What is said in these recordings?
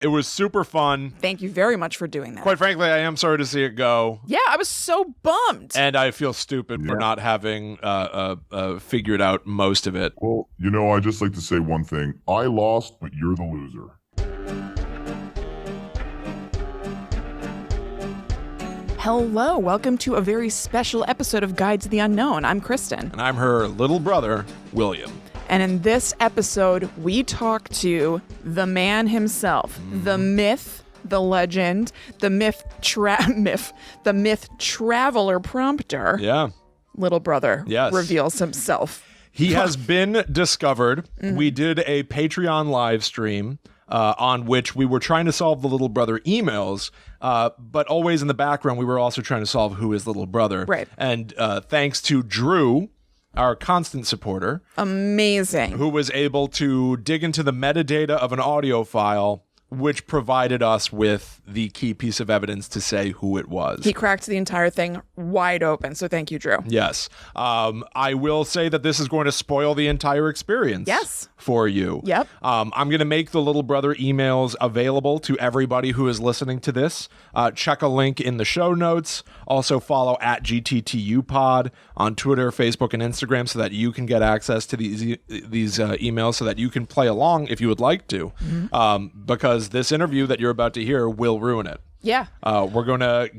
It was super fun. Thank you very much for doing that. Quite frankly, I am sorry to see it go. Yeah, I was so bummed. And I feel stupid for not having figured out most of it. Well, I just like to say one thing. I lost, but you're the loser. Hello, welcome to a very special episode of Guide to the Unknown. I'm Kristen. And I'm her little brother, William. And in this episode, we talk to the man himself, the myth, the legend, the myth traveler prompter. Yeah. Little brother reveals himself. He has been discovered. Mm-hmm. We did a Patreon live stream on which we were trying to solve the little brother emails, but always in the background, we were also trying to solve who is little brother. Right. And thanks to Drew, our constant supporter. Amazing. Who was able to dig into the metadata of an audio file, which provided us with the key piece of evidence to say who it was. He cracked the entire thing wide open, so thank you, Drew. Yes. I will say that this is going to spoil the entire experience for you. Yep. I'm going to make the little brother emails available to everybody who is listening to this. Check a link in the show notes. Also follow at GTTU pod on Twitter, Facebook, and Instagram so that you can get access to these emails so that you can play along if you would like to. Mm-hmm. Because this interview that you're about to hear will ruin it. Yeah. We're going to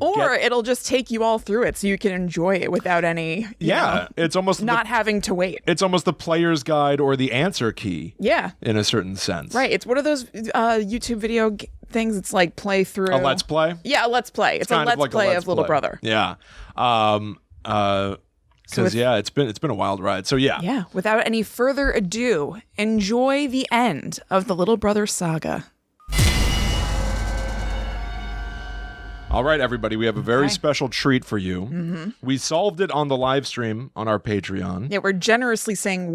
it'll just take you all through it so you can enjoy it without any, it's almost not having to wait. It's almost the player's guide or the answer key. Yeah. In a certain sense. Right. It's one of those YouTube video things. It's like play through. A let's play? Yeah, a let's play. It's a let's play of Little Brother. Yeah. Because it's been a wild ride. So yeah. Yeah. Without any further ado, enjoy the end of the Little Brother saga. All right, everybody, we have a very special treat for you. Mm-hmm. We solved it on the live stream on our Patreon. Yeah, we're generously saying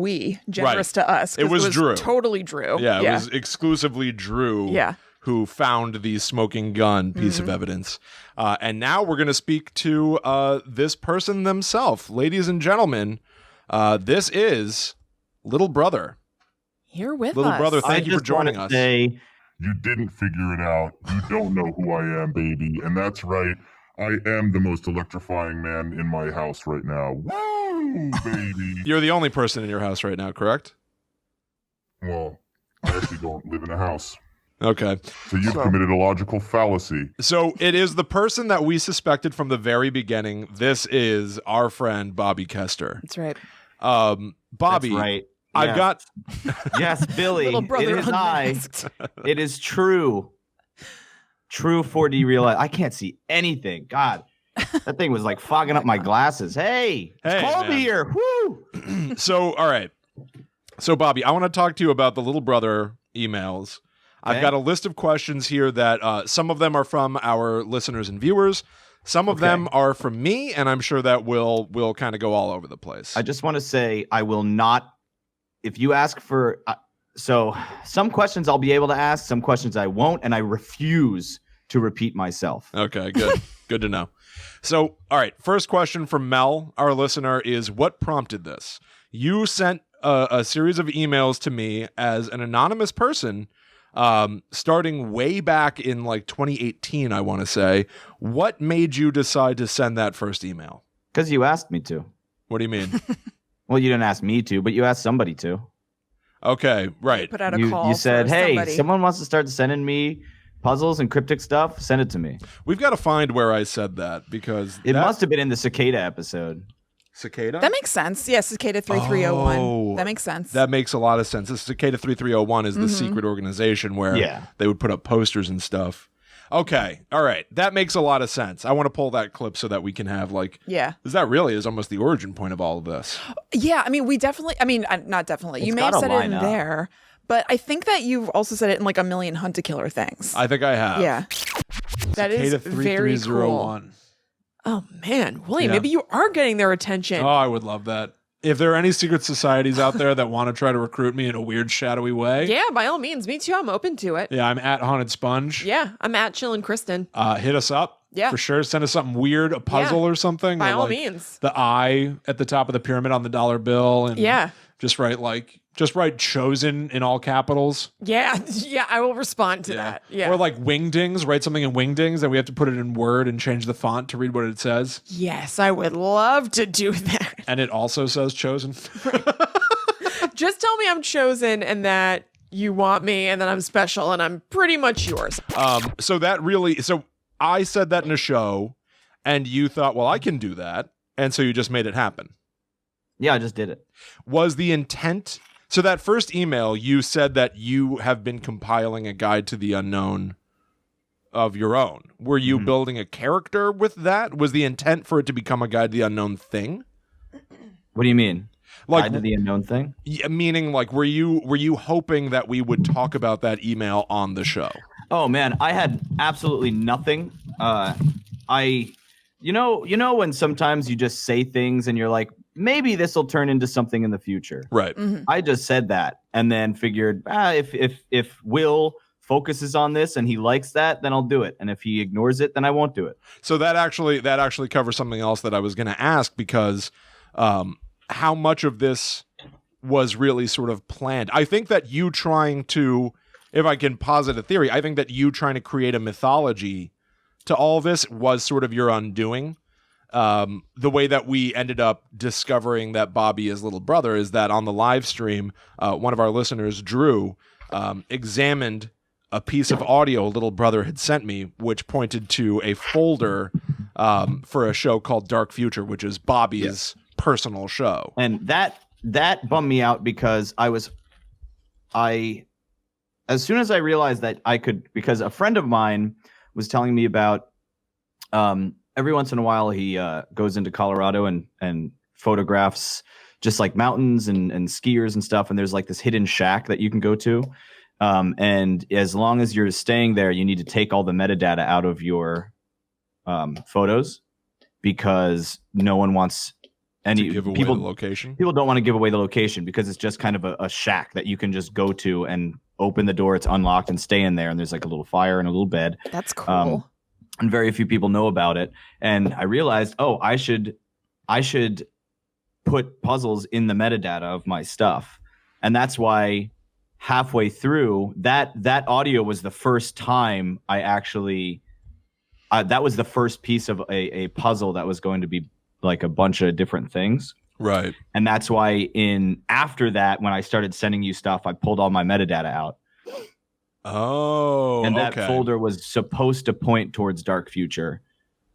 generous to us. It was Drew. Totally Drew. Yeah, it was exclusively Drew who found the smoking gun piece of evidence. And now we're going to speak to this person themselves. Ladies and gentlemen, this is Little Brother. Here with Little us. Brother, thank you for joining us. You didn't figure it out. You don't know who I am, baby. And that's right. I am the most electrifying man in my house right now. Woo, baby. You're the only person in your house right now, correct? Well, I actually don't live in a house. Okay. So you've committed a logical fallacy. So it is the person that we suspected from the very beginning. This is our friend, Bobby Kester. That's right. Bobby. That's right. I've got... Yes, Billy. Little brother it is unmasked. It is true. True 4D real life. I can't see anything. God, that thing was like fogging up my glasses. Hey, it's cold here. Woo! So, all right. So, Bobby, I want to talk to you about the Little Brother emails. Okay. I've got a list of questions here that some of them are from our listeners and viewers. Some of them are from me, and I'm sure that will kind of go all over the place. I just want to say I will not... If you ask for, so some questions I'll be able to ask, some questions I won't, and I refuse to repeat myself. Okay, good. Good to know. So, all right, first question from Mel, our listener, is what prompted this? You sent a series of emails to me as an anonymous person, starting way back in like 2018, I want to say. What made you decide to send that first email? Because you asked me to. What do you mean? Well, you didn't ask me to, but you asked somebody to. Okay, right. Put out a call. You said, for hey, somebody. Someone wants to start sending me puzzles and cryptic stuff. Send it to me. We've got to find where I said that because... It must have been in the cicada episode. Cicada? That makes sense. Yeah, Cicada 3301. Oh, that makes sense. That makes a lot of sense. The Cicada 3301 is the secret organization where they would put up posters and stuff. Okay. All right. That makes a lot of sense. I want to pull that clip so that we can have like... Yeah. Because that really is almost the origin point of all of this. Yeah. I mean, not definitely. It's you may have said it in up. there, but I think that you've also said it in like a million Hunt to Killer things. I think I have. Yeah. That is very cool. Oh, man. William, maybe you are getting their attention. Oh, I would love that. If there are any secret societies out there that want to try to recruit me in a weird, shadowy way. Yeah, by all means. Me too. I'm open to it. Yeah, I'm at Haunted Sponge. Yeah, I'm at Chillin' Kristen. Hit us up. Yeah. For sure. Send us something weird, a puzzle or something. By or all like means. The eye at the top of the pyramid on the dollar bill. And just write like Just write chosen in all capitals. Yeah, I will respond to that. Yeah. Or like Wingdings, write something in Wingdings, and we have to put it in Word and change the font to read what it says. Yes, I would love to do that. And it also says chosen. Just tell me I'm chosen and that you want me and that I'm special and I'm pretty much yours. So I said that in a show, and you thought, well, I can do that. And so you just made it happen. Yeah, I just did it. Was the intent... So that first email, you said that you have been compiling a guide to the unknown of your own. Were you building a character with that? Was the intent for it to become a guide to the unknown thing? What do you mean? Like guide to the unknown thing? Meaning, like, were you hoping that we would talk about that email on the show? Oh man, I had absolutely nothing. You know when sometimes you just say things and you're like, maybe this will turn into something in the future. Right. I just said that and then figured, if Will focuses on this and he likes that, then I'll do it. And if he ignores it, then I won't do it. So that actually covers something else that I was going to ask, because how much of this was really sort of planned? I think that you trying to, if I can posit a theory, I think that you trying to create a mythology to all this was sort of your undoing. The way that we ended up discovering that Bobby is little brother is that on the live stream, one of our listeners, Drew, examined a piece of audio little brother had sent me, which pointed to a folder for a show called Dark Future, which is Bobby's personal show. And that bummed me out because as soon as I realized that I could, because a friend of mine was telling me about, every once in a while, he goes into Colorado and photographs just like mountains and skiers and stuff. And there's like this hidden shack that you can go to. And as long as you're staying there, you need to take all the metadata out of your photos, because no one wants any give away people, the location. People don't want to give away the location because it's just kind of a shack that you can just go to and open the door. It's unlocked and stay in there. And there's like a little fire and a little bed. That's cool. And very few people know about it. And I realized, I should put puzzles in the metadata of my stuff. And that's why halfway through that audio was the first time I actually, that was the first piece of a puzzle that was going to be like a bunch of different things. Right. And that's why after that, when I started sending you stuff, I pulled all my metadata out. Oh, and that folder was supposed to point towards Dark Future.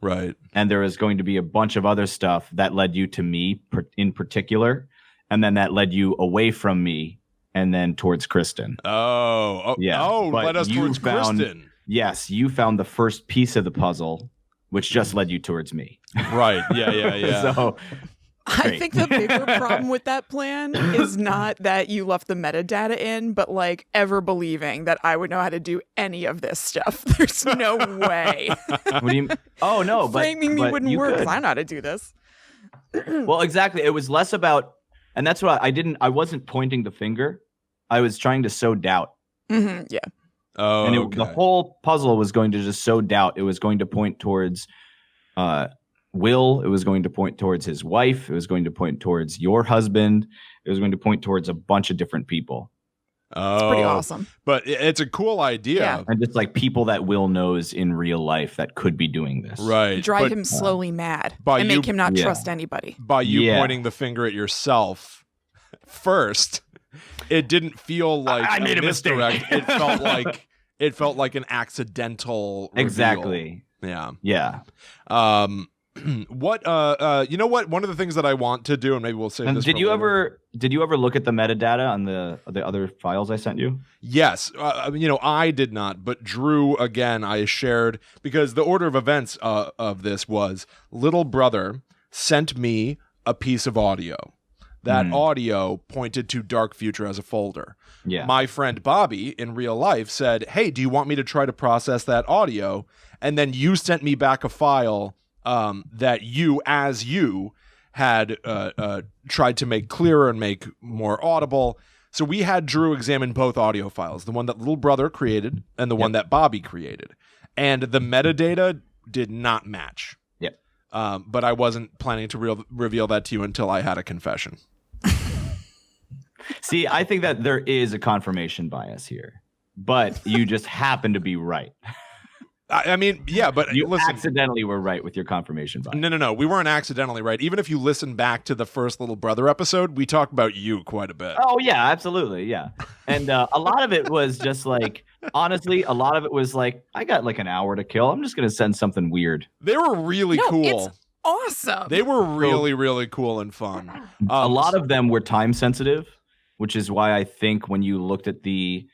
Right. And there was going to be a bunch of other stuff that led you to me in particular. And then that led you away from me and then towards Kristen. Yeah. Oh, led us towards Kristen. Yes. You found the first piece of the puzzle, which just led you towards me. Right. Yeah. So I think the bigger problem with that plan is not that you left the metadata in, but like ever believing that I would know how to do any of this stuff. There's no way. What do you mean? Oh, no. Framing me wouldn't work because I know how to do this. Well, exactly. It was less about, and that's what I wasn't pointing the finger. I was trying to sow doubt. Mm-hmm, yeah. Oh, and the whole puzzle was going to just sow doubt. It was going to point towards Will. It was going to point towards his wife. It was going to point towards your husband. It was going to point towards a bunch of different people. Oh, it's pretty awesome. But it's a cool idea. Yeah. And just like people that Will knows in real life that could be doing this. Right. Drive him slowly mad and make him not trust anybody. By you pointing the finger at yourself first, it didn't feel like I made a misdirect. It felt like an accidental reveal. Exactly. Yeah. Yeah. What you know what, one of the things that I want to do, and maybe we'll save this did you ever look at the metadata on the other files I sent you? Yes. I did not, but Drew, again, I shared, because the order of events of this was little brother sent me a piece of audio. That audio pointed to Dark Future as a folder. Yeah. My friend Bobby in real life said, "Hey, do you want me to try to process that audio?" And then you sent me back a file that you had tried to make clearer and make more audible. So we had Drew examine both audio files, the one that little brother created and the one that Bobby created. And the metadata did not match. Yep. But I wasn't planning to reveal that to you until I had a confession. See, I think that there is a confirmation bias here, but you just happen to be right. I mean, yeah, but You listen. accidentally were right with your confirmation bias. No. We weren't accidentally right. Even if you listen back to the first Little Brother episode, we talk about you quite a bit. Oh, yeah, absolutely. Yeah. And a lot of it was just like, honestly, a lot of it was like, I got like an hour to kill. I'm just going to send something weird. They were really cool. It's awesome. They were really, really cool and fun. A lot of them were time sensitive, which is why I think when you looked at the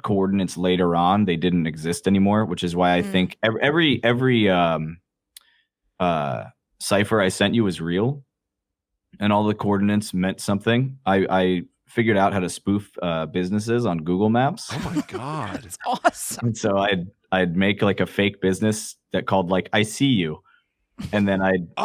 coordinates later on, they didn't exist anymore, which is why I think every cipher I sent you was real, and all the coordinates meant something. I figured out how to spoof businesses on Google Maps. Oh my god, It's awesome. And so I'd make like a fake business that called like I see you, and then I'd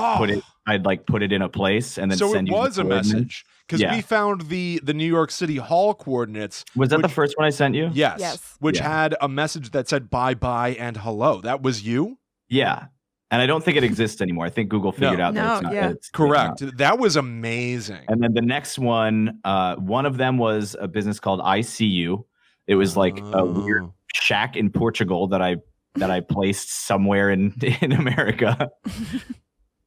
put it in a place and then so send it you was the a coordinates. message because we found the New York City Hall coordinates. Was that the first one I sent you? Yes. Which had a message that said bye and hello. That was you? Yeah. And I don't think it exists anymore. I think Google figured out that it's not. It's correct. not. That was amazing. And then the next one of them was a business called I See You. It was like a weird shack in Portugal that I placed somewhere in America.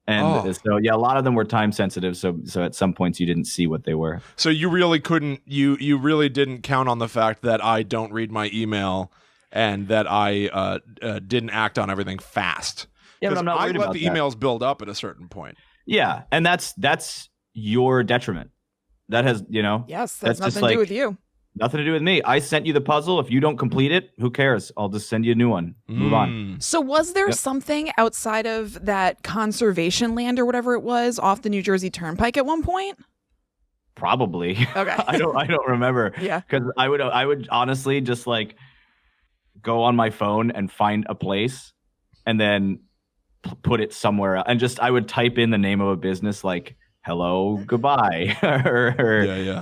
And so, yeah, a lot of them were time sensitive. So at some points you didn't see what they were. So you really couldn't, you really didn't count on the fact that I don't read my email and that I didn't act on everything fast. Yeah, but I'm not worried I let about the that. emails build up at a certain point. Yeah, and that's your detriment. That has, Yes, that's that's nothing just to do like- with you. nothing to do with me. I sent you the puzzle. If you don't complete it, who cares? I'll just send you a new one. Move on. So was there something outside of that conservation land or whatever it was off the New Jersey Turnpike at one point? Probably. Okay. I don't remember. Yeah. Because I would honestly just like go on my phone and find a place and then put it somewhere else. And just I would type in the name of a business like hello, goodbye, or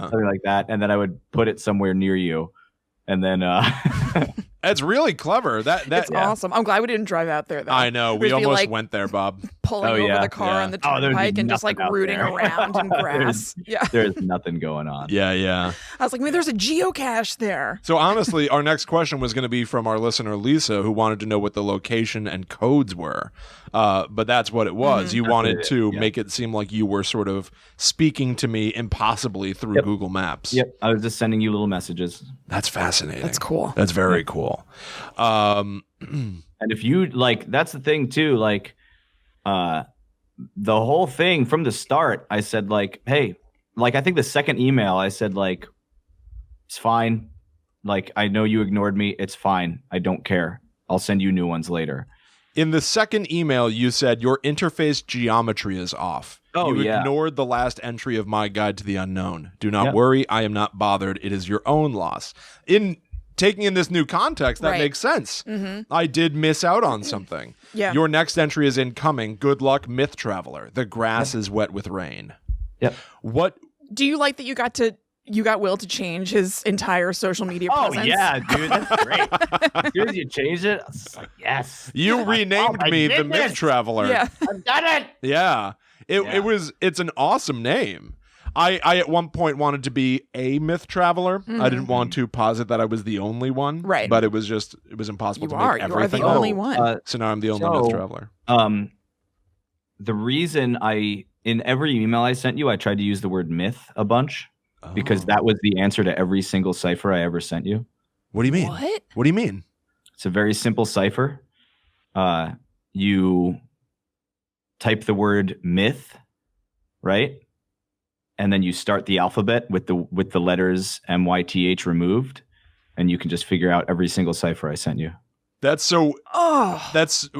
something like that, and then I would put it somewhere near you, and then It's really clever. It's awesome. I'm glad we didn't drive out there though. I know. We We'd be, almost like, went there, Bob. pulling over the car on the there'd be turnpike and just like nothing out rooting there. around in grass. There's nothing going on. Yeah. I was like, maybe there's a geocache there. So honestly, our next question was going to be from our listener Lisa, who wanted to know what the location and codes were. But that's what it was. You wanted to make it seem like you were sort of speaking to me impossibly through Google Maps. Yep. I was just sending you little messages. That's fascinating. That's cool. That's very cool. And if you like, that's the thing too. Like, the whole thing from the start, I said like, hey, like I think the second email, I said like, it's fine. Like I know you ignored me. It's fine. I don't care. I'll send you new ones later. In the second email, you said your interface geometry is off. Oh, you yeah. ignored the last entry of my guide to the unknown. Do not worry. I am not bothered. It is your own loss. In taking in this new context, that makes sense. I did miss out on something. Yeah. Your next entry is incoming. Good luck, Myth Traveler. The grass is wet with rain. Yep. What? Do you like that you got Will to change his entire social media presence? Oh yeah, dude, that's great. As soon as you changed it, I was like, yes. You renamed I me did the Myth this. Traveler. Yeah. I've done it. Yeah. It's an awesome name. I at one point wanted to be a myth traveler. I didn't want to posit that I was the only one. Right. But it was impossible to make You are everything. the only one. So now I'm the only myth traveler. The reason in every email I sent you, I tried to use the word myth a bunch because that was the answer to every single cipher I ever sent you. What do you mean? What? What do you mean? It's a very simple cipher. You type the word myth, right? And then you start the alphabet with the letters MYTH removed, and you can just figure out every single cipher I sent you. That's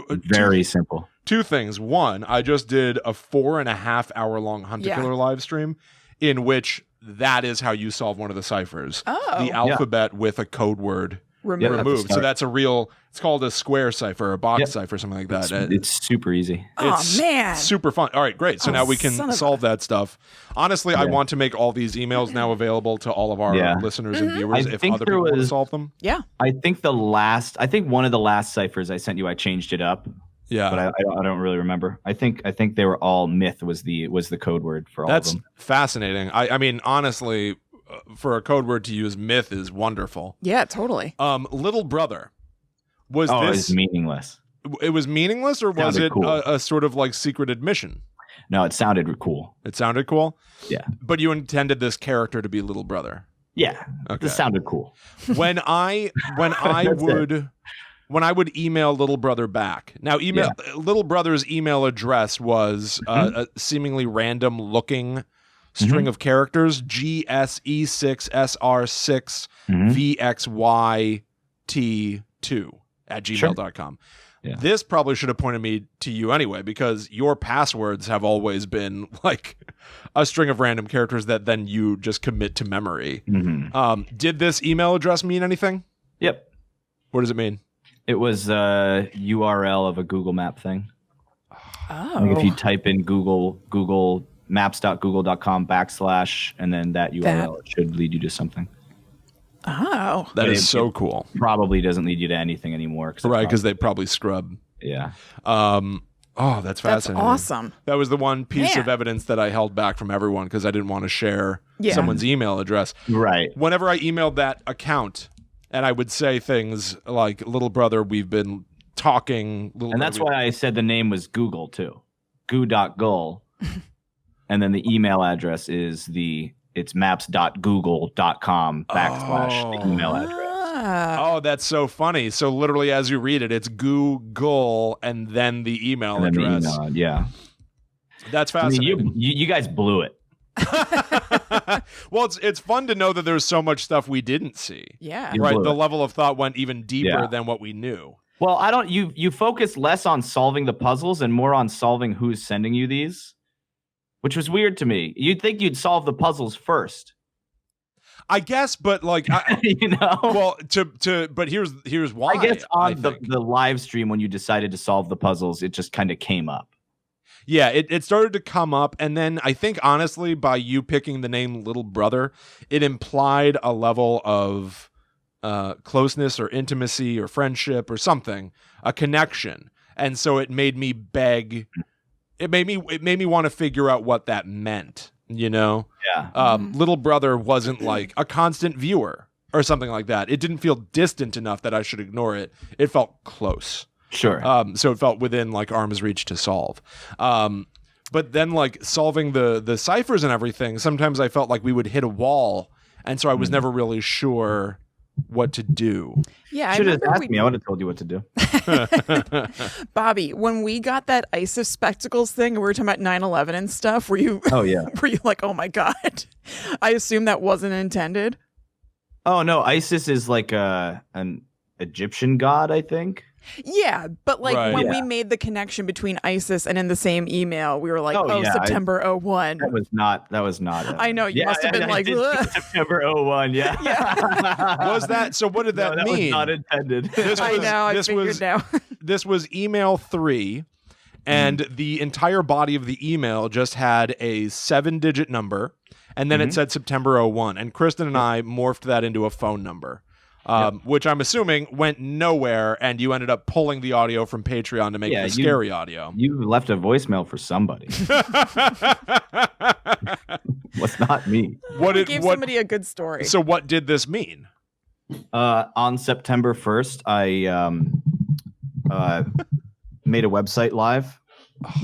Very simple. Two things. One, I just did a 4.5 hour long Hunter-Killer live stream in which that is how you solve one of the ciphers. The alphabet with a code word removed. So that's it's called a square cipher, a box cipher, something like that. It's super easy. It's man. super fun. All right, great. So now we can solve that stuff. Honestly, I want to make all these emails now available to all of our listeners and viewers if other people want to solve them. Yeah. I think one of the last ciphers I sent you, I changed it up Yeah. But I don't really remember. I think they were all myth was the code word for all of them. That's fascinating. I mean, honestly, for a code word to use, myth is wonderful. Yeah, totally. Little brother. Was it this was meaningless? It was meaningless, or was it cool. a sort of like secret admission? No, it sounded cool. It sounded cool? Yeah. But you intended this character to be little brother. Yeah. Okay. This sounded cool. When I would email little brother back. Now, little brother's email address was a seemingly random looking string of characters, GSE6SR6VXYT2 at gmail.com. Yeah. This probably should have pointed me to you anyway, because your passwords have always been like a string of random characters that then you just commit to memory. Did this email address mean anything? Yep. What does it mean? It was a URL of a Google Map thing. Oh. Like if you type in Google maps.google.com / and then that URL it should lead you to something. Oh. That is so cool. Probably doesn't lead you to anything anymore. Right, because they probably scrub. Yeah. Oh, that's fascinating. That's awesome. That was the one piece of evidence that I held back from everyone because I didn't want to share someone's email address. Right. Whenever I emailed that account, and I would say things like, little brother, we've been talking. And that's why I said the name was Google, too. goo.gul. And then the email address is it's maps.google.com / the email address. Oh, that's so funny. So literally as you read it, it's Google and then the email address. Yeah. That's fascinating. I mean, you guys blew it. Well, it's fun to know that there's so much stuff we didn't see. Yeah. Right. The level of thought went even deeper than what we knew. Well, you focus less on solving the puzzles and more on solving who's sending you these, which was weird to me. You'd think you'd solve the puzzles first. I guess, but like, you know, well, but here's why. I guess on the live stream when you decided to solve the puzzles, it just kind of came up. Yeah, it started to come up, and then I think honestly, by you picking the name Little Brother, it implied a level of closeness or intimacy or friendship or something, a connection, and so it made me beg. It made me want to figure out what that meant. You know, Little Brother wasn't like a constant viewer or something like that. It didn't feel distant enough that I should ignore it. It felt close. Sure. So it felt within like arm's reach to solve. But then like solving the ciphers and everything, sometimes I felt like we would hit a wall, and so I was never really sure what to do. Yeah, should have asked me. I would have told you what to do. Bobby, when we got that ISIS spectacles thing, and we were talking about 9/11 and stuff, were you? Oh yeah. Were you like, oh my god? I assume that wasn't intended. Oh no, ISIS is like an Egyptian god, I think. Yeah, but like when we made the connection between ISIS and in the same email, we were like, September 01. That was not. I know you must have been like September 01. Yeah. Was that? So what did that mean? Was not intended. I know. I figured now. This was email 3, and the entire body of the email just had a 7-digit number, and then it said September 01. And Kristen and I morphed that into a phone number. Which I'm assuming went nowhere, and you ended up pulling the audio from Patreon to make the scary audio. You left a voicemail for somebody. Was not me. Gave somebody a good story. So what did this mean? On September 1st, I made a website live.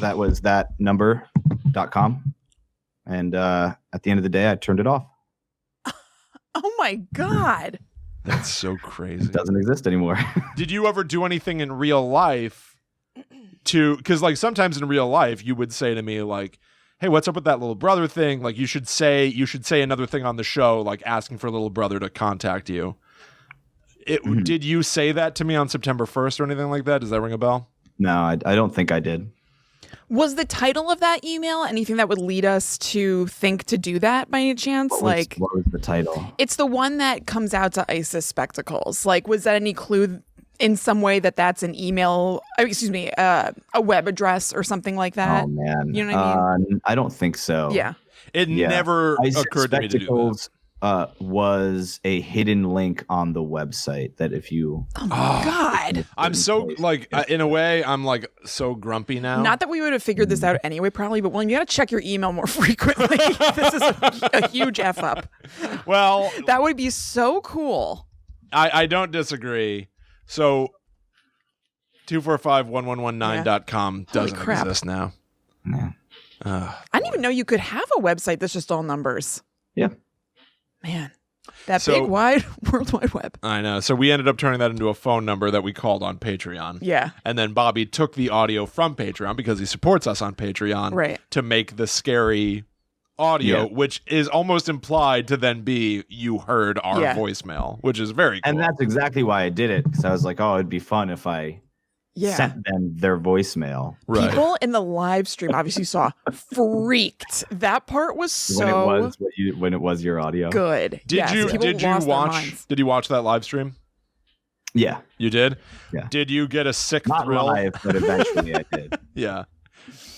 That was thatnumber.com. And at the end of the day, I turned it off. Oh my God. That's so crazy. It doesn't exist anymore. Did you ever do anything in real life because like sometimes in real life you would say to me like, hey, what's up with that Little Brother thing? Like you should say another thing on the show, like asking for Little Brother to contact you. Did you say that to me on September 1st or anything like that? Does that ring a bell? No, I don't think I did. Was the title of that email anything that would lead us to think to do that by any chance? What was the title? It's the one that comes out to ISIS spectacles. Like, was that any clue in some way that that's an email, a web address or something like that? Oh, man. You know what I mean? I don't think so. Yeah. It never occurred to me to do that. was a hidden link on the website that if you Oh my God. I'm so in a way, I'm like so grumpy now. Not that we would have figured this out anyway, probably, but William, you got to check your email more frequently. This is a huge F up. Well, That would be so cool. I don't disagree. So 2451119.com doesn't crap. exist now. Yeah. I didn't even know you could have a website that's just all numbers. Yeah. Man, that So- big, wide World Wide Web. I know. So we ended up turning that into a phone number that we called on Patreon. Yeah. And then Bobby took the audio from Patreon because he supports us on Patreon Right. to make the scary audio, which is almost implied to then be you heard our voicemail, which is very cool. And that's exactly why I did it, because I was like, oh, it'd be fun if I sent them their voicemail. Right. People in the live stream obviously saw freaked. That part was so when it was your audio. good. Did Yes, you people lost their minds. Did you watch that live stream? Yeah. You did? Yeah. Did you get a sick Not thrill? live, but eventually I did. Yeah.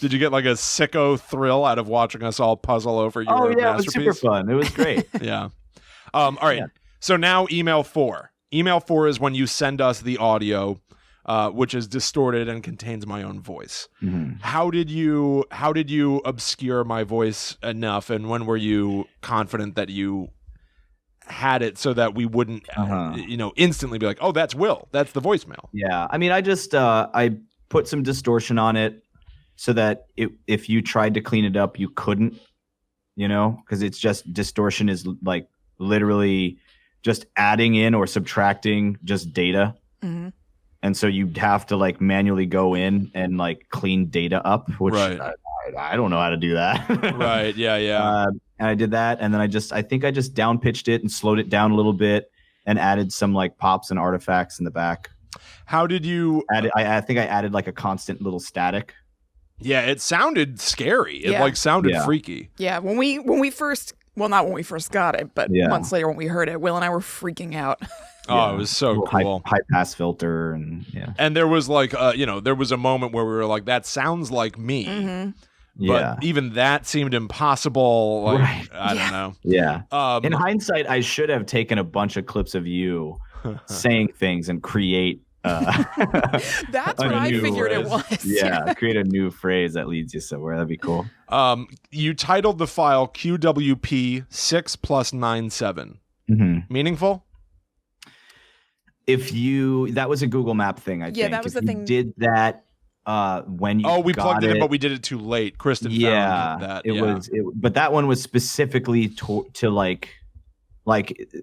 Did you get like a sicko thrill out of watching us all puzzle over your Oh yeah, it was masterpiece? super fun. It was great. Yeah. All right. Yeah. So now email 4. Email 4 is when you send us the audio, which is distorted and contains my own voice. Mm-hmm. How did you obscure my voice enough, and when were you confident that you had it so that we wouldn't instantly be like, oh, that's Will, that's the voicemail? Yeah. I mean, I just I put some distortion on it so that if you tried to clean it up, you couldn't, because it's just distortion is like literally just adding in or subtracting just data. Mm-hmm. And so you'd have to like manually go in and like clean data up, which Right. I don't know how to do that. Right. Yeah. And I did that. And then I think I just down pitched it and slowed it down a little bit and added some like pops and artifacts in the back. How did you I think I added like a constant little static. Yeah, it sounded scary. It Yeah. sounded freaky. Yeah, when we first, well, not when we first got it, but months later when we heard it, Will and I were freaking out. Oh, it was so cool. High pass filter and And there was like, there was a moment where we were like, that sounds like me. Mm-hmm. But even that seemed impossible. Like, Right. I don't know. Yeah. In hindsight, I should have taken a bunch of clips of you saying things and create. That's what I figured it was. Yeah, create a new phrase that leads you somewhere. That'd be cool. You titled the file QWP 6+97. Mm-hmm. Meaningful? That was a Google Map thing, I think. Yeah, that was if the you thing. did that when you we got plugged it in, but we did it too late. Kristen found that. But that one was specifically to like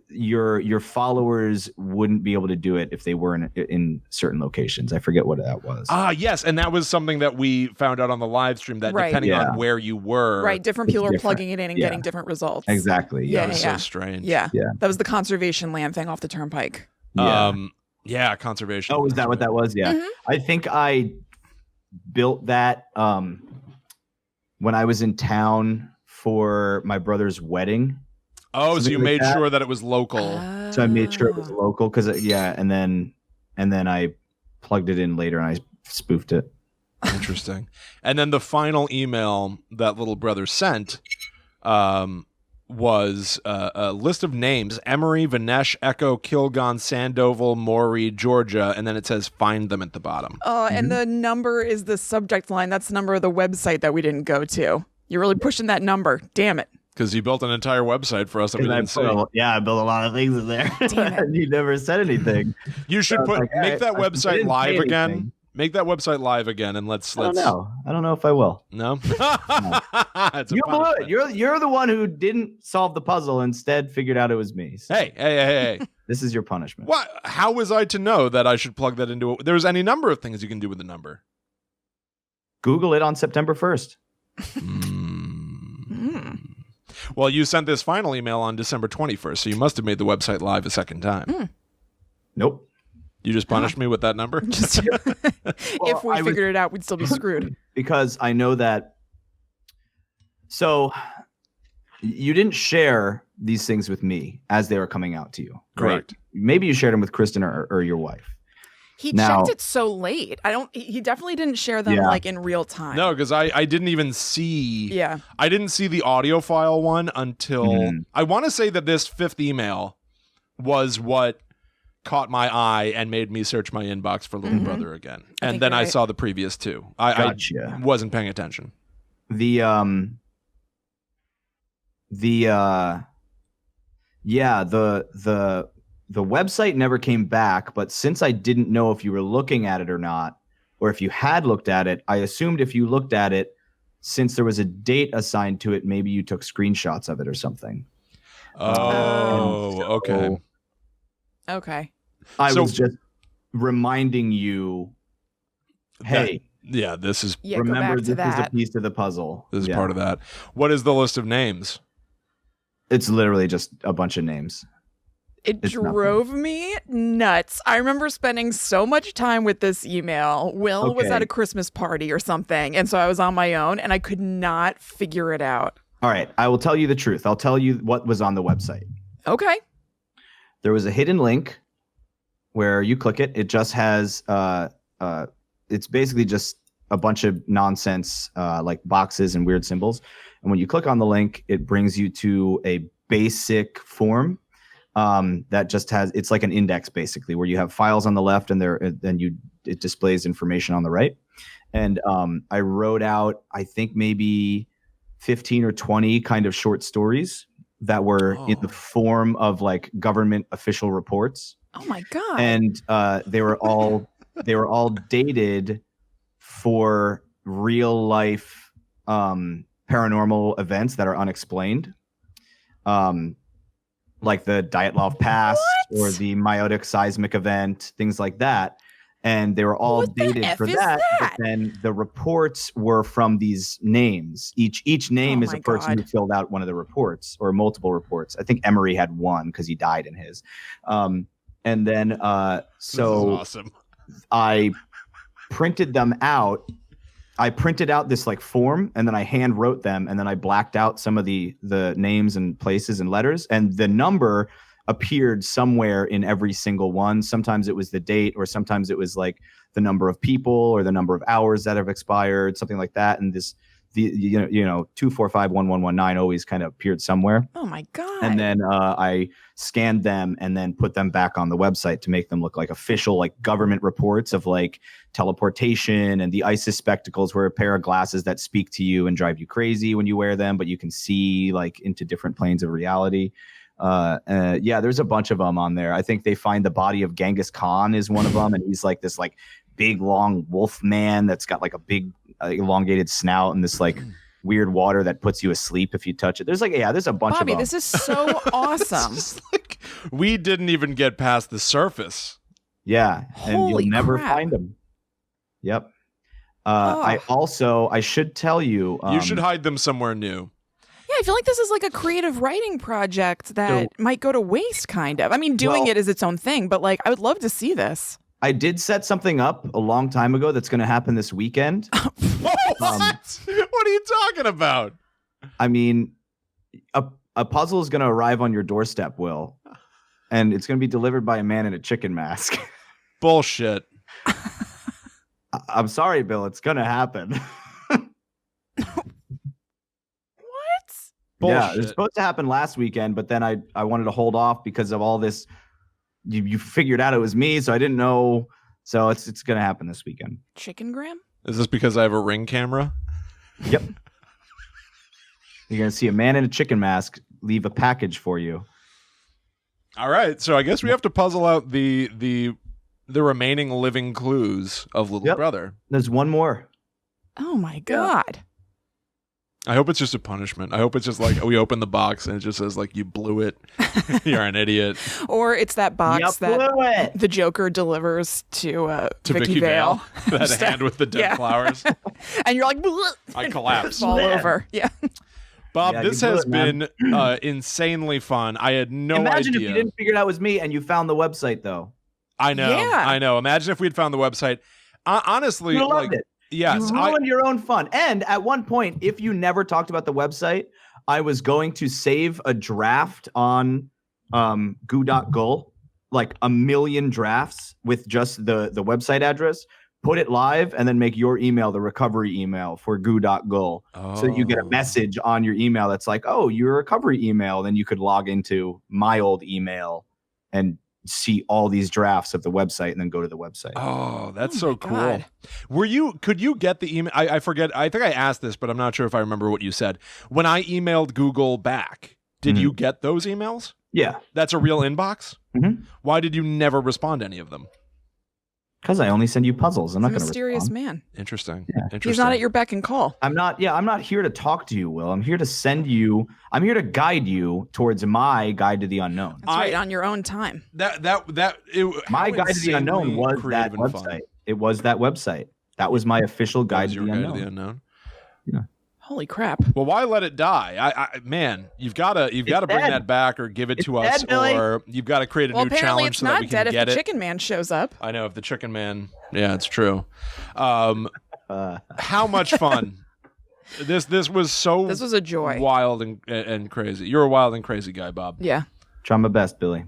your followers wouldn't be able to do it if they were in certain locations. I forget what that was. Yes, and that was something that we found out on the live stream, that depending on where you were. Right, different people are plugging it in and getting different results. Exactly. Yeah, That was so strange. Yeah. That was the conservation land thing off the turnpike. Conservation. Oh, is that what that was? Yeah. Mm-hmm. I think I built that when I was in town for my brother's wedding. Oh, so you made sure that it was local. So I made sure it was local because and then I plugged it in later and I spoofed it. Interesting. And then the final email that little brother sent was a list of names: Emory, Vinesh, Echo, Kilgon, Sandoval, Maury, Georgia, and then it says find them at the bottom. And the number is the subject line. That's the number of the website that we didn't go to. You're really pushing that number. Damn it. Because you built an entire website for us that we didn't see. I built a lot of things in there. Damn it. And you never said anything. You should make that website didn't live say again. anything. Make that website live again, and let's. I don't know. I don't know if I will. No. You blew it. You're the one who didn't solve the puzzle. Instead, figured out it was me. So Hey. this is your punishment. What? How was I to know that I should plug that into it? There's any number of things you can do with the number. Google it on September 1st. Well, you sent this final email on December 21st, so you must have made the website live a second time. Nope. You just punished me with that number? If we figured it out, we'd still be screwed. Because I know that. So you didn't share these things with me as they were coming out to you. Correct. Right? Maybe you shared them with Kristen or your wife. He Now- checked it so late. He definitely didn't share them Yeah. like in real time. No, because I didn't even see. Yeah. I didn't see the audio file one until Mhm. I want to say that this 5th email was what caught my eye and made me search my inbox for Little Mhm. Brother again. I And think then you're I right. saw the previous 2. I Gotcha. wasn't paying attention. The website never came back, but since I didn't know if you were looking at it or not, or if you had looked at it, I assumed if you looked at it, since there was a date assigned to it, maybe you took screenshots of it or something. Oh, okay. Okay. I So- was just reminding you, hey, Yeah, this is Yeah, remember go back to this is a that. piece of the puzzle. this is Yeah. part of that. What is the list of names? It's literally just a bunch of names. It It's nothing. drove me nuts. I remember spending so much time with this email. Will was Okay. at a Christmas party or something, and so I was on my own, and I could not figure it out. All right, I will tell you the truth. I'll tell you what was on the website. Okay. There was a hidden link where you click it. It just has it's basically just a bunch of nonsense like boxes and weird symbols. And when you click on the link, it brings you to a basic form that just has, it's like an index basically, where you have files on the left and it displays information on the right. And I wrote out, I think maybe 15 or 20 kind of short stories that were in the form of like government official reports. Oh my god. And they were all dated for real life paranormal events that are unexplained, like the Dyatlov Pass or the meiotic seismic event, things like that. And they were all What the dated F for is that. that? But then the reports were from these names. Each name Oh is a my person who God. filled out one of the reports or multiple reports. I think Emery had one because he died in his. And then This is so awesome. I printed them out. I printed out this like form and then I hand wrote them and then I blacked out some of the names and places and letters, and the number appeared somewhere in every single one. Sometimes it was the date, or sometimes it was like the number of people or the number of hours that have expired, something like that. And the 2451119 always kind of appeared somewhere. Oh my god. And then I scanned them and then put them back on the website to make them look like official, like government reports of like teleportation, and the ISIS spectacles were a pair of glasses that speak to you and drive you crazy when you wear them, but you can see like into different planes of reality. Yeah, there's a bunch of them on there. I think they find the body of Genghis Khan is one of them, and he's like this like big long wolf man that's got like a big elongated snout and this like weird water that puts you asleep if you touch it. There's like, yeah, there's a bunch Bobby, of them. this is so awesome. It's just like, we didn't even get past the surface. Yeah, and Holy you'll never crap. find them. Yep. I should tell you. You should hide them somewhere new. Yeah, I feel like this is like a creative writing project that might go to waste, kind of. I mean, doing Well- it is its own thing, but like, I would love to see this. I did set something up a long time ago that's going to happen this weekend. What? What are you talking about? I mean, a puzzle is going to arrive on your doorstep, Will, and it's going to be delivered by a man in a chicken mask. Bullshit. I'm sorry, Bill. It's going to happen. What? Yeah, it Bullshit. was supposed to happen last weekend, but then I wanted to hold off because of all this. You figured out it was me, so I didn't know. So it's going to happen this weekend. Chicken gram? Is this because I have a Ring camera? Yep. You're going to see a man in a chicken mask leave a package for you. All right, so I guess we have to puzzle out the remaining living clues of Little Yep. Brother. There's one more. Oh my god. I hope it's just a punishment. I hope it's just like we open the box and it just says like you blew it. You're an idiot. Or it's that box that blew it. the Joker delivers to Vicky Vale. That Just hand with the dead yeah. flowers. And you're like, "Bleh," I and collapse. fall over. Yeah. Bob, Yeah, this you blew has it, man. been insanely fun. I had no Imagine idea. if you didn't figure it out it was me and you found the website, though. I know. Yeah. I know. Imagine if we'd found the website. Honestly, You like loved it. yes, You ruined your own fun. And at one point, if you never talked about the website, I was going to save a draft on goo.gul like a million drafts with just the website address, put it live, and then make your email the recovery email for goo.go. So that you get a message on your email that's like, oh, your recovery email. Then you could log into my old email and see all these drafts of the website and then go to the website. Oh, that's so cool. God. Could you get the email? I forget. I think I asked this, but I'm not sure if I remember what you said. When I emailed Google back, did you get those emails? Yeah. That's a real inbox? Mm-hmm. Why did you never respond to any of them? Because I only send you puzzles. I'm not going to mysterious respond. man. Interesting. Yeah. Interesting. He's not at your beck and call. I'm not here to talk to you, Will. I'm here to guide you towards my guide to the unknown. That's right, on your own time. My guide to the unknown was that website. It was that website. That was my official guide to the unknown. Yeah. Holy crap. Well, why let it die? Man, you've got to bring that back or give it to us, or you've got to create a new challenge so that we can get it. Apparently it's not dead if the chicken man shows up. I know, if the chicken man. Yeah, it's true. How much fun. This was a joy. Wild and crazy. You're a wild and crazy guy, Bob. Yeah. Try my best, Billy.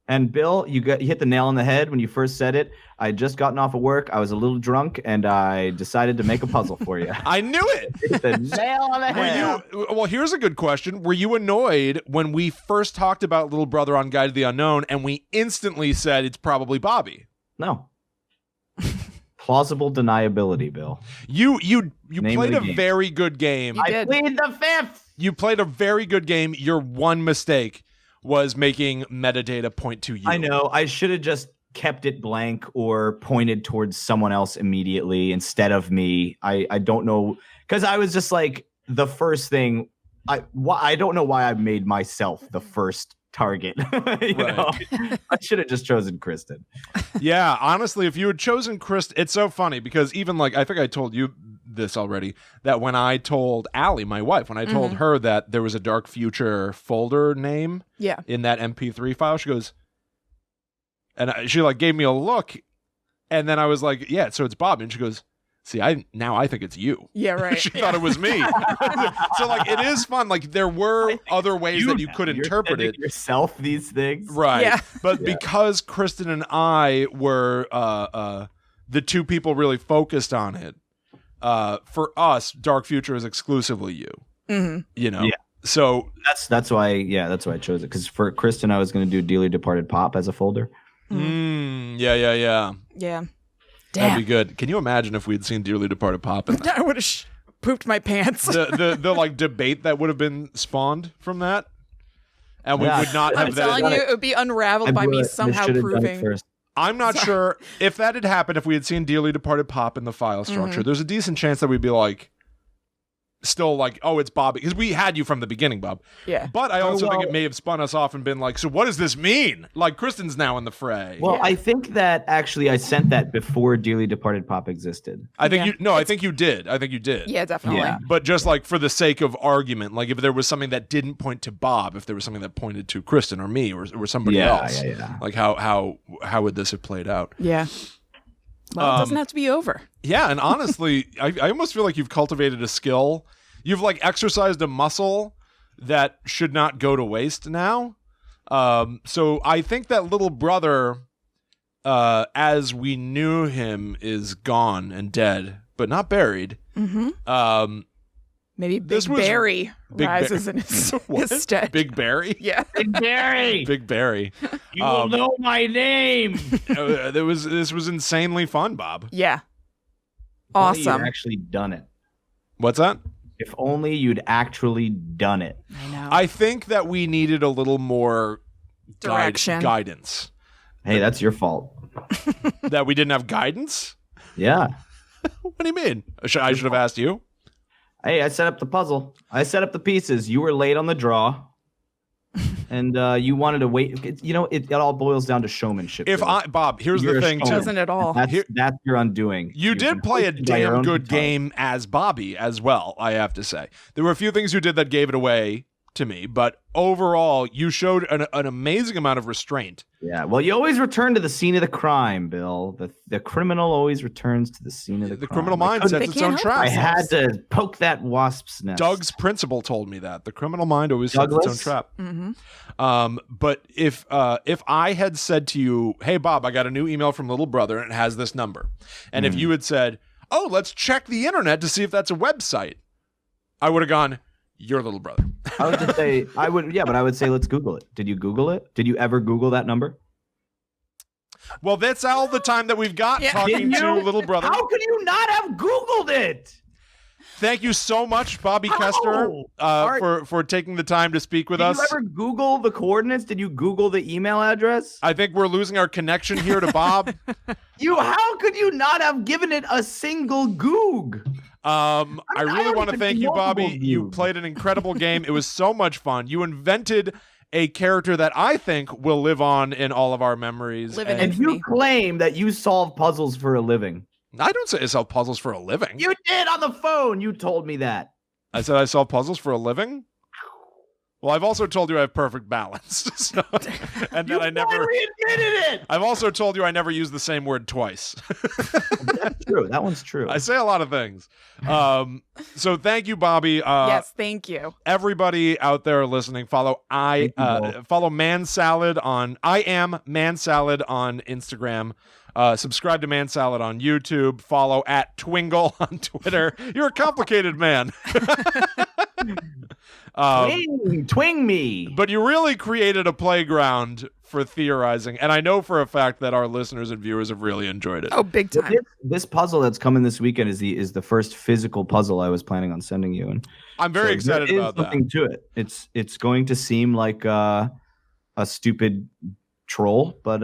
And Bill, you hit the nail on the head when you first said it. I had just gotten off of work. I was a little drunk, and I decided to make a puzzle for you. I knew it. Hit the nail on the head. Well, here's a good question. Were you annoyed when we first talked about Little Brother on Guide to the Unknown, and we instantly said it's probably Bobby? No. Plausible deniability, Bill. You played a very good game. I plead the fifth. You played a very good game. Your one mistake was making metadata point to you. I know. I should have just kept it blank or pointed towards someone else immediately instead of me. I don't know, because I was just like the first thing. I don't know why I made myself the first target. You know? I should have just chosen Kristen. Yeah, honestly, if you had chosen Kristen, it's so funny because even like I think I told you this already, that when I told Allie, my wife, when I told her that there was a Dark Future folder name in that MP3 file, she goes, and she like gave me a look, and then I was like, yeah, so it's Bob, and she goes, see, I think it's you. Yeah, right. She thought it was me. So like it is fun. Like there were other ways that you could interpret it yourself. These things, right? Yeah. But because Kristen and I were the two people really focused on it, for us, Dark Future is exclusively you. Mm-hmm. You know. Yeah. So that's why I chose it, because for Kristen I was going to do Dearly Departed Pop as a folder. Yeah. Damn. That'd be good. Can you imagine if we had seen Dearly Departed Pop in that? I would have pooped my pants. the like debate that would have been spawned from that, and we would not have I'm that. telling you, it would be unraveled by me somehow proving. I'm not sure if that had happened. If we had seen Dearly Departed Pop in the file structure, there's a decent chance that we'd be like, still like, oh, it's Bobby, because we had you from the beginning, Bob. Yeah. But I also think it may have spun us off and been like, so what does this mean? Like Kristen's now in the fray. Well, I think that actually I sent that before Dearly Departed Pop existed. I think I think you did. Yeah, definitely. Yeah. But just like for the sake of argument, like if there was something that didn't point to Bob, if there was something that pointed to Kristen or me or somebody else, like how would this have played out? Yeah. Well, it doesn't have to be over. Yeah, and honestly, I almost feel like you've cultivated a skill. You've like exercised a muscle that should not go to waste now. So I think that Little Brother, as we knew him, is gone and dead, but not buried. Mm-hmm. Maybe Big Barry rises in his stead. Big Barry? Yeah. Big Barry. Big Barry. You will know my name. This was insanely fun, Bob. Yeah. Awesome. You'd actually done it. What's that? If only you'd actually done it. I know. I think that we needed a little more direction, guidance. Hey, that's your fault. That we didn't have guidance? Yeah. What do you mean? I should have asked you. Hey, I set up the puzzle. I set up the pieces. You were late on the draw. And you wanted to wait. You know, it all boils down to showmanship. Bob, here's the thing, too. Doesn't at all. That's your undoing. You did play a damn good game as Bobby as well, I have to say. There were a few things you did that gave it away to me, but overall, you showed an amazing amount of restraint. Yeah, well, you always return to the scene of the crime, Bill. The criminal always returns to the scene of the crime. Criminal mind sets its own trap. I had to poke that wasp's nest. Doug's principal told me that the criminal mind always sets its own trap. But if I had said to you, "Hey Bob, I got a new email from little brother and it has this number," and if you had said, "Oh, let's check the internet to see if that's a website," I would have gone, "Your little brother." I would just say, but I would say, let's Google it. Did you Google it? Did you ever Google that number? Well, that's all the time that we've got talking to little brother. How could you not have Googled it? Thank you so much, Bobby Kester, for taking the time to speak with us. Did you ever Google the coordinates? Did you Google the email address? I think we're losing our connection here to Bob. How could you not have given it a single Goog? I really want to thank you, Bobby. You played an incredible game. It was so much fun. You invented a character that I think will live on in all of our memories. And you claim that you solve puzzles for a living. I don't say I solve puzzles for a living. You did on the phone. You told me that. I said I solve puzzles for a living? Well, I've also told you I have perfect balance. And that I never admitted it. I've also told you I never use the same word twice. That's true. That one's true. I say a lot of things. So thank you, Bobby. Yes, thank you. Everybody out there listening, follow Man Salad on I am Man Salad on Instagram. Subscribe to Man Salad on YouTube. Follow at Twingle on Twitter. You're a complicated man. Twing me. But you really created a playground for theorizing, and I know for a fact that our listeners and viewers have really enjoyed it. Oh, big time. This puzzle that's coming this weekend is the first physical puzzle I was planning on sending you, and I'm very excited about that. Something to it. It's going to seem like a stupid troll, but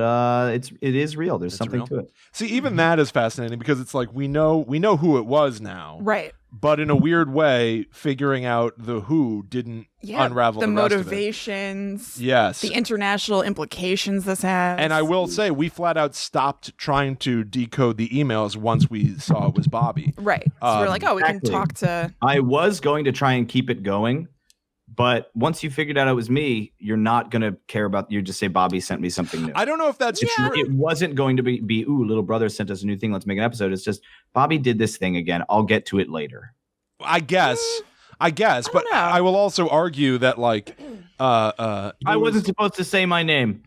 it is real. There's something to it. See, even that is fascinating because it's like we know who it was now, right? But in a weird way, figuring out the who didn't unravel the rest motivations, yes, the international implications this has. And I will say, we flat out stopped trying to decode the emails once we saw it was Bobby. Right. So we're like, we can talk to. I was going to try and keep it going. But once you figured out it was me, you're not going to care about, you just say, Bobby sent me something new. I don't know if that's true. It wasn't going to be, ooh, little brother sent us a new thing. Let's make an episode. It's just, Bobby did this thing again. I'll get to it later. I guess. But I will also argue that, like, I wasn't supposed to say my name.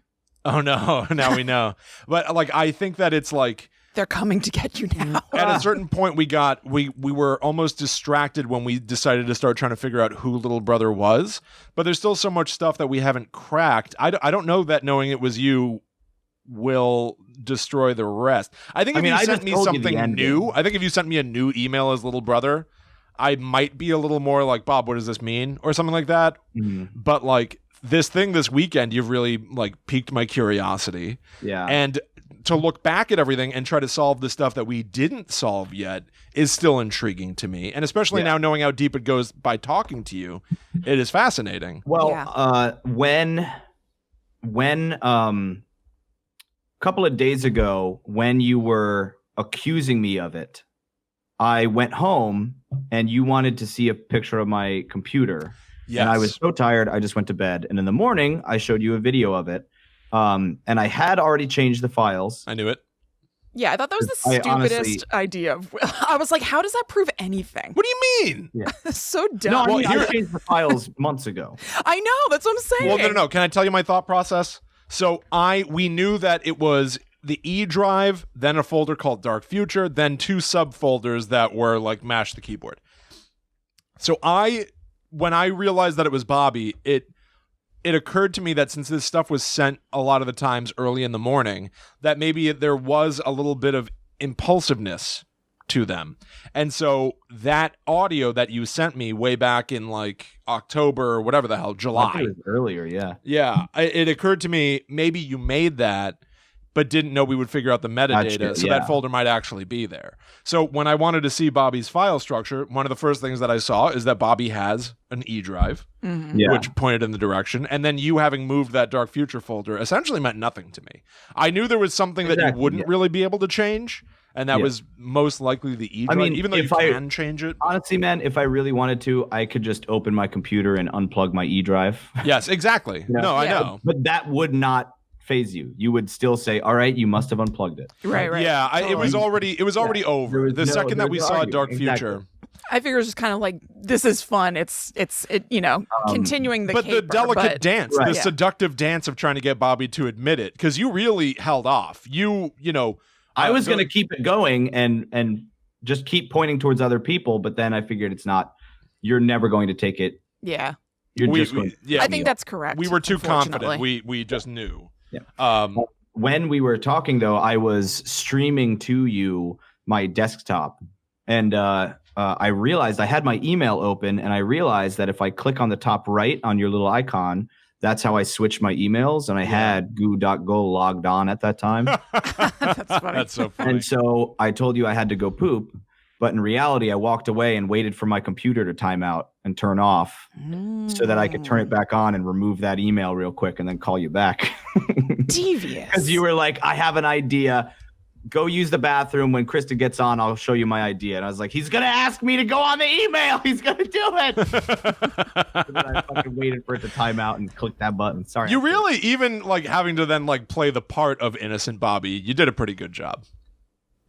Oh, no. Now we know. But, like, I think that it's like, they're coming to get you now. At a certain point, we were almost distracted when we decided to start trying to figure out who little brother was. But there's still so much stuff that we haven't cracked. I don't know that knowing it was you will destroy the rest. I think if you sent me something new, I think if you sent me a new email as little brother, I might be a little more like, Bob, what does this mean? Or something like that. Mm-hmm. But like this thing this weekend, you've really like piqued my curiosity. Yeah. And to look back at everything and try to solve the stuff that we didn't solve yet is still intriguing to me. And especially now knowing how deep it goes by talking to you, it is fascinating. Well, when a couple of days ago, when you were accusing me of it, I went home and you wanted to see a picture of my computer. Yes. And I was so tired, I just went to bed. And in the morning, I showed you a video of it. And I had already changed the files. I knew it. Yeah, I thought that was the stupidest idea. I was like, how does that prove anything? What do you mean? Yeah. So dumb. No, I changed the files months ago. I know, that's what I'm saying. Well, no. Can I tell you my thought process? So we knew that it was the E drive, then a folder called Dark Future, then two subfolders that were like mash the keyboard. So when I realized that it was Bobby, it occurred to me that since this stuff was sent a lot of the times early in the morning, that maybe there was a little bit of impulsiveness to them. And so that audio that you sent me way back in like October or whatever the hell, July. I think it was earlier, yeah. Yeah. It occurred to me, maybe you made that, but didn't know we would figure out the metadata, so that folder might actually be there. So when I wanted to see Bobby's file structure, one of the first things that I saw is that Bobby has an E drive, which pointed in the direction, and then you having moved that Dark Future folder essentially meant nothing to me. I knew there was something that you wouldn't really be able to change, And that was most likely the E drive, even though you can change it. Honestly, man, if I really wanted to, I could just open my computer and unplug my E drive. Yes, exactly. No, I know. But that would not phase you. You would still say, all right, you must have unplugged it. Right. Yeah, it was already over. The second that we saw Dark Future. I figure it's just kind of like, this is fun. It's continuing the but caper, the delicate dance, Right. the seductive dance of trying to get Bobby to admit it, because you really held off. I was going to keep it going and just keep pointing towards other people, but then I figured you're never going to take it. Yeah. I think that's correct. We were too confident. We just knew. Yeah. When we were talking, though, I was streaming to you my desktop, and I realized I had my email open, and I realized that if I click on the top right on your little icon, that's how I switched my emails, and I had goo.go logged on at that time. That's funny. That's so funny. And so I told you I had to go poop, but in reality, I walked away and waited for my computer to time out and turn off so that I could turn it back on and remove that email real quick and then call you back. Devious. Because you were like, I have an idea. Go use the bathroom. When Kristen gets on, I'll show you my idea. And I was like, he's going to ask me to go on the email. He's going to do it. And then I fucking waited for it to time out and click that button. Sorry. You really, even like having to then like play the part of innocent Bobby, you did a pretty good job.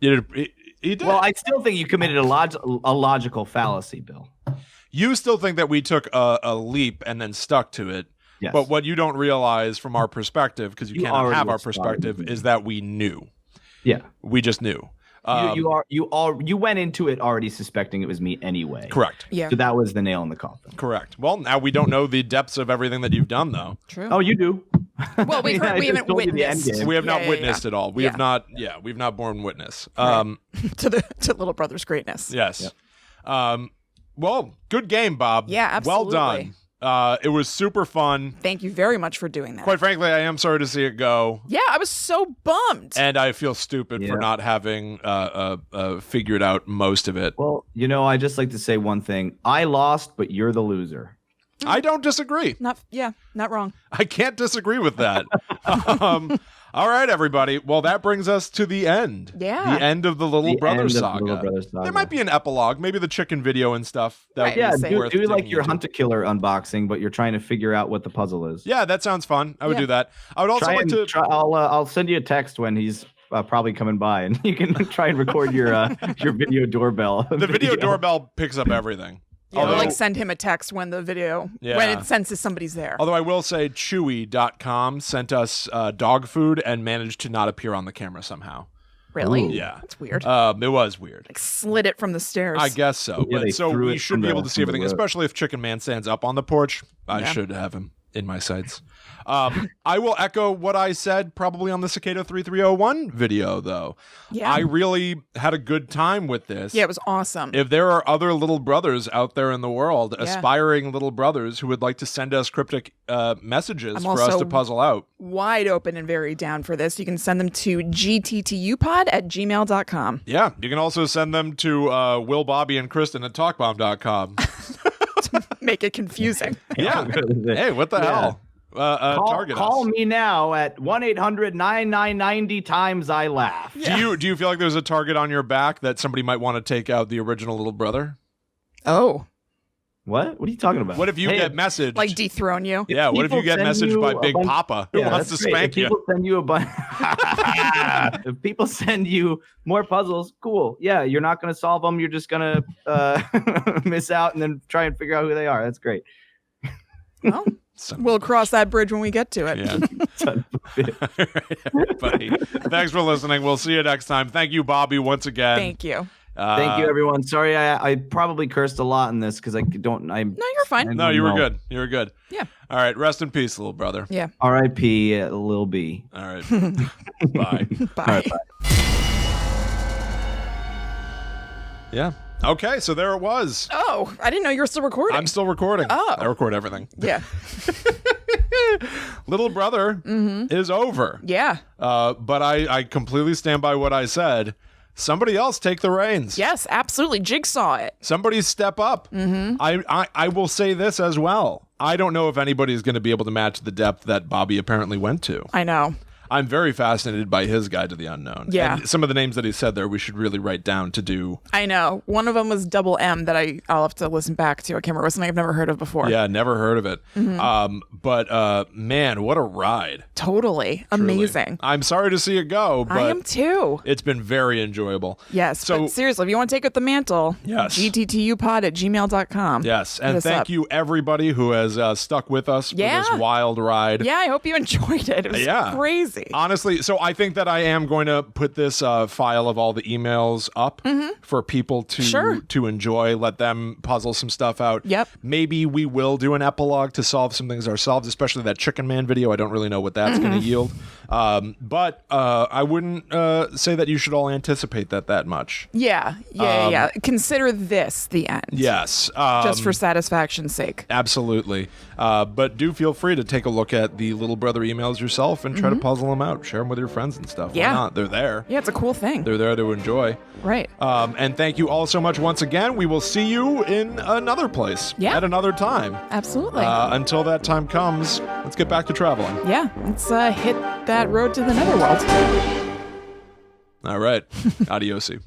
You did. Well, I still think you committed a logical fallacy, Bill. You still think that we took a leap and then stuck to it. Yes. But what you don't realize from our perspective, because you cannot have our perspective, is that we knew. Yeah. We just knew. You went into it already suspecting it was me anyway. Correct. Yeah. So that was the nail in the coffin. Correct. Well, now we don't know the depths of everything that you've done, though. True. Oh, you do. Well, we haven't witnessed. We have not witnessed it all. We Yeah. have not. Yeah, we've not borne witness. to little brother's greatness. Yes. Yep. Well, good game, Bob. Yeah, absolutely. Well done. It was super fun. Thank you very much for doing that. Quite frankly, I am sorry to see it go. Yeah, I was so bummed. And I feel stupid for not having figured out most of it. Well, I just like to say one thing. I lost, but you're the loser. I don't disagree. Not wrong. I can't disagree with that. All right, everybody. Well, that brings us to the end. Yeah. The end of the Little Brother Saga. Saga. There might be an epilogue, maybe the chicken video and stuff. Do like your Hunt-a-Killer unboxing, but you're trying to figure out what the puzzle is. Yeah, that sounds fun. I would do that. I would also I'll send you a text when he's probably coming by, and you can try and record your video doorbell. The video doorbell picks up everything. Yeah, although, send him a text when the video, when it senses somebody's there. Although I will say Chewy.com sent us dog food and managed to not appear on the camera somehow. Really? Ooh. Yeah. That's weird. It was weird. Like slid it from the stairs. I guess so. Yeah, but so we should be able to see everything, road. especially if Chicken Man stands up on the porch. I should have him in my sights. I will echo what I said probably on the Cicada 3301 video, though. Yeah. I really had a good time with this. Yeah, it was awesome. If there are other little brothers out there in the world, aspiring little brothers who would like to send us cryptic messages for us to puzzle out. Wide open and very down for this. You can send them to gttupod@gmail.com. Yeah, you can also send them to Will, Bobby, and Kristen at talkbomb.com. Make it confusing. Yeah. Hey, what the hell? Target call us. me now at 1-800-9990 times I laugh. Yeah. Do you feel like there's a target on your back that somebody might want to take out the original little brother? Oh. What are you talking about? What if you get messaged? Like dethrone you? Yeah, what if you get messaged by Big Papa who wants to spank you? People send you a bunch. If people send you more puzzles, cool. Yeah, you're not going to solve them. You're just going to miss out and then try and figure out who they are. That's great. Well, we'll cross that bridge when we get to it. Yeah. Everybody, thanks for listening. We'll see you next time. Thank you, Bobby, once again. Thank you. Thank you, everyone. Sorry, I probably cursed a lot in this because I don't. No, you're fine. No, you were good. You were good. Yeah. All right. Rest in peace, little brother. Yeah. R.I.P. Lil B. All right. Bye. Bye. All right, bye. Yeah. Okay. So there it was. Oh, I didn't know you were still recording. I'm still recording. Oh. I record everything. Yeah. Little brother is over. Yeah. But I completely stand by what I said. Somebody else take the reins. Yes, absolutely. Jigsaw it. Somebody step up. Mm-hmm. I will say this as well. I don't know if anybody's going to be able to match the depth that Bobby apparently went to. I know. I'm very fascinated by his Guide to the Unknown. Yeah. And some of the names that he said there, we should really write down to do. I know. One of them was Double M that I'll have to listen back to. I can't remember. It was something I've never heard of before. Yeah, never heard of it. But man, what a ride. Totally. Truly. Amazing. I'm sorry to see it go, but I am too. it's been very enjoyable. Yes. So But seriously, if you want to take up the mantle, Yes. gttupod@gmail.com. yes, Hit and us thank up. you everybody who has stuck with us for Yeah. this wild ride. Yeah, I hope you enjoyed it. It was Yeah. crazy. Honestly, so I think that I am going to put this file of all the emails up for people to Sure. to enjoy, let them puzzle some stuff out. Yep. Maybe we will do an epilogue to solve some things ourselves, especially that Chicken Man video. I don't really know what that's going to yield. But I wouldn't say that you should all anticipate that much. Yeah. Consider this the end. Yes. Just for satisfaction's sake. Absolutely. But do feel free to take a look at the Little Brother emails yourself and try to puzzle them out. Share them with your friends and stuff. Yeah. Why not? They're there. Yeah, it's a cool thing. They're there to enjoy. Right. And thank you all so much once again. We will see you in another place Yeah. at another time. Absolutely. Until that time comes, let's get back to traveling. Yeah. Let's hit that road to the netherworld. All right. Adiosi.